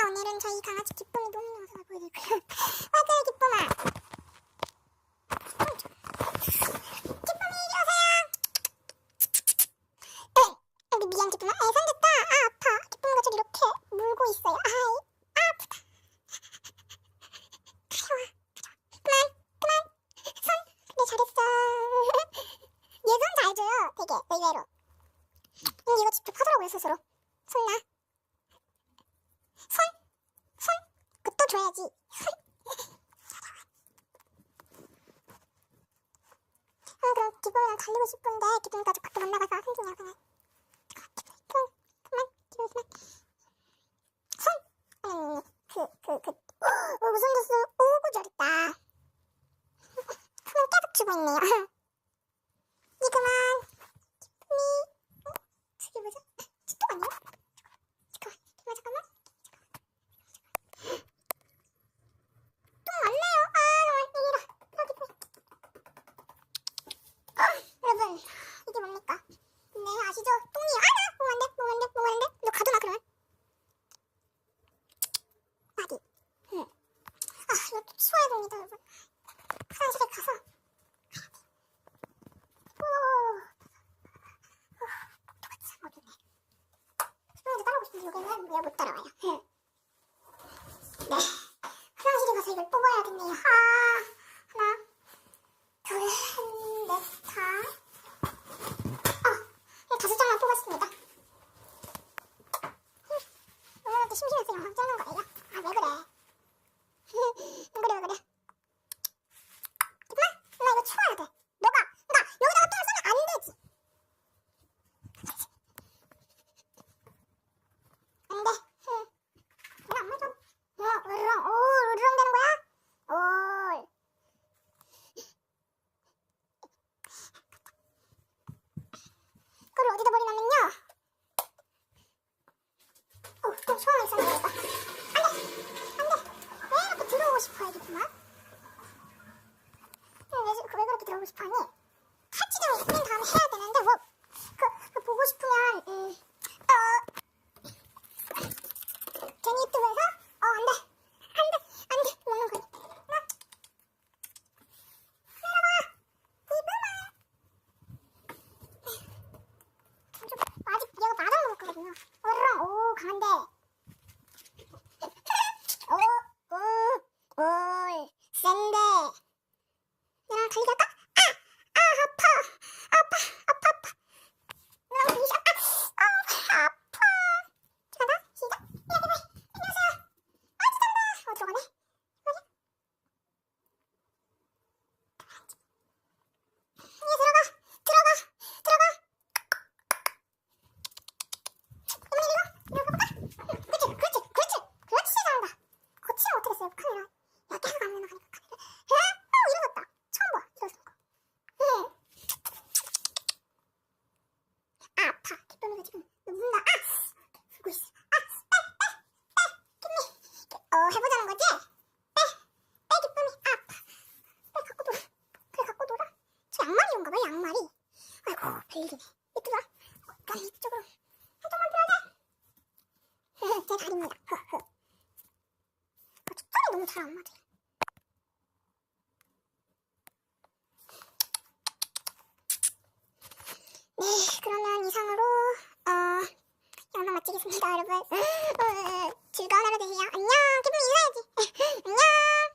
오늘은 저희 강아지 기쁨이 노는 영상을 보여드릴 거예요. 맞아요, 기쁨아. 기쁨이 이리 오세요. 우리 미안 기쁨아. 손 됐다. 아파. 기쁨이가 저를 이렇게 물고 있어요. 아프다. 그만. 손. 네, 잘했어. 얘 손 잘 줘요. 되게 의외로. 근데 이거 직접 하더라고요, 스스로. 손 나. 그것도 줘야지. 그럼 기쁨이랑 달리고 싶은데 기쁨이가 저 밖에 못 나가서 흥분이야. 그만. 손. 무슨 뜻을 오구 잘했다. 손을 계속 주고 있네요. 이 그만. 기쁨이. 저게 뭐죠? 또 아니야? 잠깐만. 여러분, 이게 뭡니까? 네, 아시죠? 똥이에요. 몸 안 돼. 너 가둬놔, 그러면. 마디. 이거 좀 치워야 됩니다, 여러분. 화장실에 가서. 똑같이 먹이네. 수영이도 따라오고 싶은데 여기는 왜 못 따라와요? 네. 화장실에 가서 이걸 뽑아야겠네요. 하나, 둘, 넷, 다. 5장만 뽑았습니다. 오늘한테 심심해서 영상 찍는 거예요. 왜 그래? 왜 그래? 기쁨아? 나 이거 치워야 돼. 너가 여기다가 똥을 싸면 안 되지. 안 돼. 왜 안 맞아? 으르렁 되는 거야? 그걸 어디다 버리냐면요. 또 소원이 있었는데. 안 돼. 왜 이렇게 들어오고 싶어요, 기쁨아? 왜 그렇게 들어오고 싶어 하니? 탈취점이 있는 다음에 해야 되는데, 그 보고 싶으면, 괜히 유튜브에서, 안 돼. 먹는 거니. 아직 얘가 맞아먹을 거거든요. 강한데. 센데. 얘랑 달리기 할까? 아파. 너랑 달리기 할까? 아파. 가자, 시작. 안녕하세요. 잘한다. 들어가네. 그렇지 잘한다. 고치면 어떻게 했어요? 카메라. 야, 계속 안 나가니까 카메라. 이러졌다. 처음 봐. 이러는 거. 아파. 기쁨이가 지금 눈다. 울고 있어. 기쁨이. 해보자는 거지? 기쁨이. 아파. 갖고 놀아. 그래, 갖고 놀아. 저 양말이온가 봐, 양말이. 아이고, 별일이네. 이쪽으로. 이쪽으로. 한쪽만 들어가자. 제 다리입니다. 초점이 너무 잘 안 맞아요. 네, 그러면 이상으로 영상 마치겠습니다, 여러분.